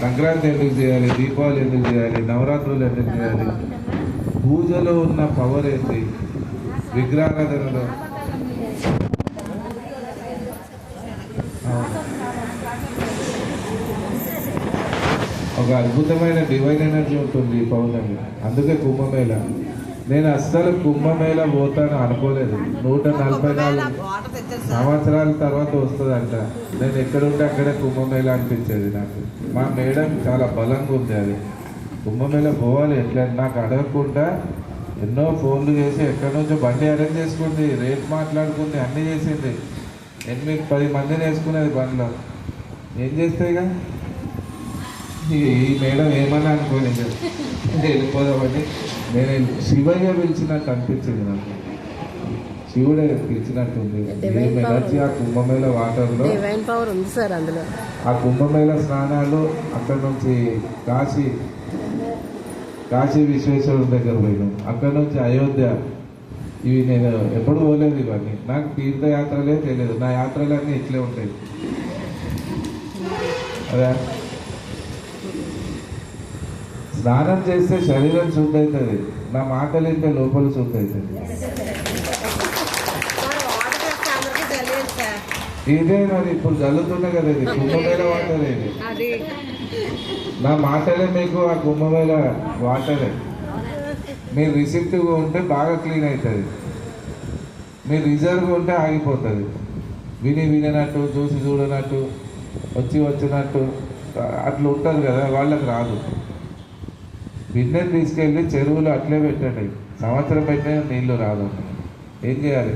సంక్రాంతి ఎందుకు చేయాలి, దీపావళి ఎందుకు చేయాలి, నవరాత్రులు ఎందుకు చేయాలి? పూజలో ఉన్న పవర్ ఏంటి, విగ్రహారాధనలో ఒక అద్భుతమైన డివైన్ ఎనర్జీ ఉంటుంది ఈ పౌర్ణమి. అందుకే కుంభమేళ. నేను అస్సలు కుంభమేళ పోతాను అనుకోలేదు. 144 సంవత్సరాల తర్వాత వస్తుందంట. నేను ఎక్కడుంటే అక్కడే కుంభమేళ అనిపించేది నాకు. మా మేడం చాలా బలంగా ఉంది. అది కుంభమేళ పోవాలి ఎట్లా నాకు అడగకుండా ఎన్నో ఫోన్లు చేసి ఎక్కడి నుంచో బండి అరేంజ్ చేసుకుంది, రేట్ మాట్లాడుకుంది, అన్నీ చేసింది. 8-10 మందిని వేసుకునేది బండిలో. ఏం చేస్తాయిగా ఈ మేడం ఏమన్నా అనుకోలేదు, వెళ్ళిపోదామని. నేను శివయ్య పిలిచినట్టు అనిపించింది నాకు. శివుడే పిలిచినట్టుంది. ఏం ఎనర్జీ ఆ కుంభమేళ వాటర్లో, ఆ కుంభమేళ స్నానాలు. అక్కడ నుంచి కాశీ విశ్వేశ్వరుడు దగ్గర పోయినాం. అక్కడ నుంచి అయోధ్య. ఇవి నేను ఎప్పుడు పోలేదు. ఇవన్నీ నాకు తీర్థయాత్రలే తెలియదు. నా యాత్రలన్నీ ఇట్లే ఉంటాయి. అదే స్నానం చేస్తే శరీరం శుద్ధి అవుతుంది. నా మాటలు ఇంటే లోపల శుద్ధి అవుతుంది. ఇదే మరి ఇప్పుడు జల్లుతున్నాయి కదా, ఇది కుంభమేళ వాటర్. ఇది నా మాటలే మీకు ఆ కుంభమేళ వాటరే. మీరు రిసిప్టివ్గా ఉంటే బాగా క్లీన్ అవుతుంది. మీరు రిజర్వ్గా ఉంటే ఆగిపోతుంది. వినట్టు, చూసి చూడనట్టు, వచ్చినట్టు అట్లా ఉంటుంది కదా, వాళ్ళకి రాదు. బిన్నెని తీసుకెళ్ళి చెరువులు అట్లే పెట్టండి. సంవత్సరం పెట్టిన నీళ్లు రాదు. ఏం చేయాలి?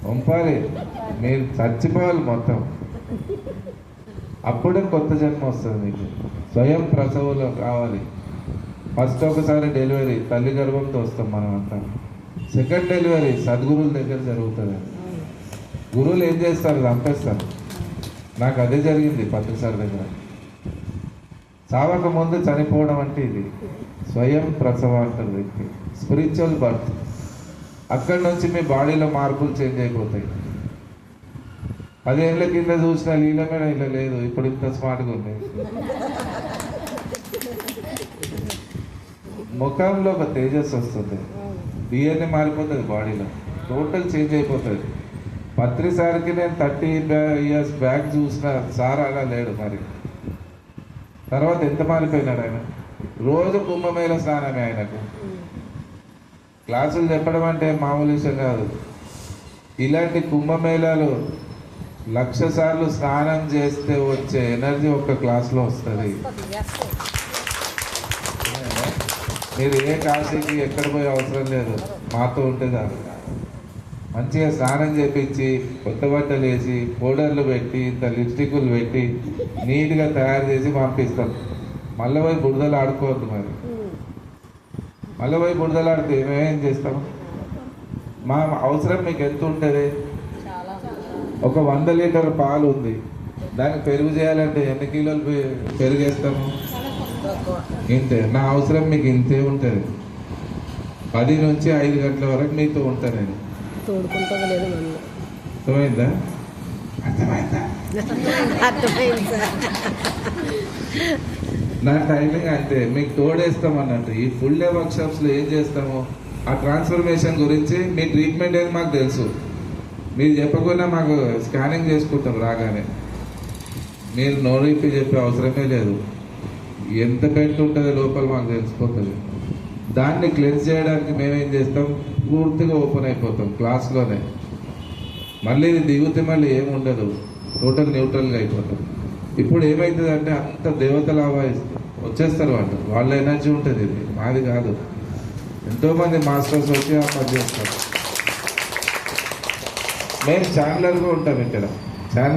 వంపాలి. మీరు చచ్చిపోవాలి మొత్తం. అప్పుడే కొత్త జన్మ వస్తుంది మీకు. స్వయం ప్రసవంలో కావాలి. ఫస్ట్ ఒకసారి డెలివరీ తల్లి గర్భంతో వస్తాం మనం అంతా. సెకండ్ డెలివరీ సద్గురువుల దగ్గర జరుగుతుంది. గురువులు ఏం చేస్తారు? చంపేస్తారు. నాకు అదే జరిగింది పంతులు దగ్గర. చావక ముందు చనిపోవడం అంటే ఇది స్వయం ప్రసవం అంటారు వ్యక్తి. Spiritual birth. అక్కడి నుంచి మీ బాడీలో మార్పులు చేంజ్ అయిపోతాయి. 10 ఏళ్ళ కింద చూసిన లీలమైన ఇలా లేదు, ఇప్పుడు ఇంత స్మార్ట్గా ఉంది. ముఖంలో ఒక తేజస్సు వస్తుంది. డిఎన్ఏ మారిపోతుంది బాడీలో. టోటల్ చేంజ్ అయిపోతుంది. సార్కి నేను 30 years బ్యాక్ చూసిన సార్ అలా లేడు. మరి తర్వాత ఎంత మారిపోయినాడు ఆయన. రోజు కుంభమేళ స్నానమే ఆయనకు. క్లాసులు చెప్పడం అంటే మామూలు విషయం కాదు. ఇలాంటి కుంభమేళాలు 1,00,000 సార్లు స్నానం చేస్తే వచ్చే ఎనర్జీ ఒక్క క్లాస్లో వస్తుంది. మీరు ఏ కాశీకి ఎక్కడ పోయే అవసరం లేదు, మాతో ఉంటే చాలు. మంచిగా స్నానం చేపించి, కొత్త బట్టలు వేసి, పౌడర్లు పెట్టి, ఇంత లిప్స్టిక్లు పెట్టి నీట్గా తయారు చేసి పంపిస్తాం. మళ్ళీ పోయి బురదలు ఆడుకోవద్దు. మరి మళ్ళీ పోయి బురదలు ఆడితే మేమేం చేస్తాం? మా అవసరం మీకు ఎంత ఉంటుంది? ఒక 100 లీటర్ పాలు ఉంది, దానికి పెరుగు చేయాలంటే ఎన్ని కిలోలు పెరుగేస్తాము? ఇంతే. నా అవసరం మీకు ఇంతే ఉంటుంది. 10 నుంచి 5 గంటల వరకు మీతో ఉంటాను నేను. అర్థమైందా? నా టైమింగ్ అంతే. మీకు తోడేస్తాం అన్నట్టు. ఈ ఫుల్ డే వర్క్షాప్స్లో ఏం చేస్తాము, ఆ ట్రాన్స్ఫర్మేషన్ గురించి మీ ట్రీట్మెంట్ ఏది మాకు తెలుసు. మీరు చెప్పకుండా మాకు స్కానింగ్ చేసుకుంటాం రాగానే. మీరు నోరిప్పి చెప్పే అవసరమే లేదు. ఎంత ఉంటుందో లోపల మాకు తెలిసిపోతుంది. దాన్ని క్లెన్స్ చేయడానికి మేమేం చేస్తాం, పూర్తిగా ఓపెన్ అయిపోతాం క్లాస్లోనే. మళ్ళీ ఇది దిగుతే మళ్ళీ ఏముండదు, టోటల్ న్యూట్రల్గా అయిపోతాం. ఇప్పుడు ఏమవుతుంది అంటే అంత దేవతలు వచ్చేస్తారు. వాళ్ళ ఎనర్జీ ఉంటుంది. ఇది మాది కాదు. ఎంతోమంది మాస్టర్స్ వచ్చి ఆ పని చేస్తారు. మేము ఛానలర్గా ఉంటాం ఇక్కడ. ఛానల్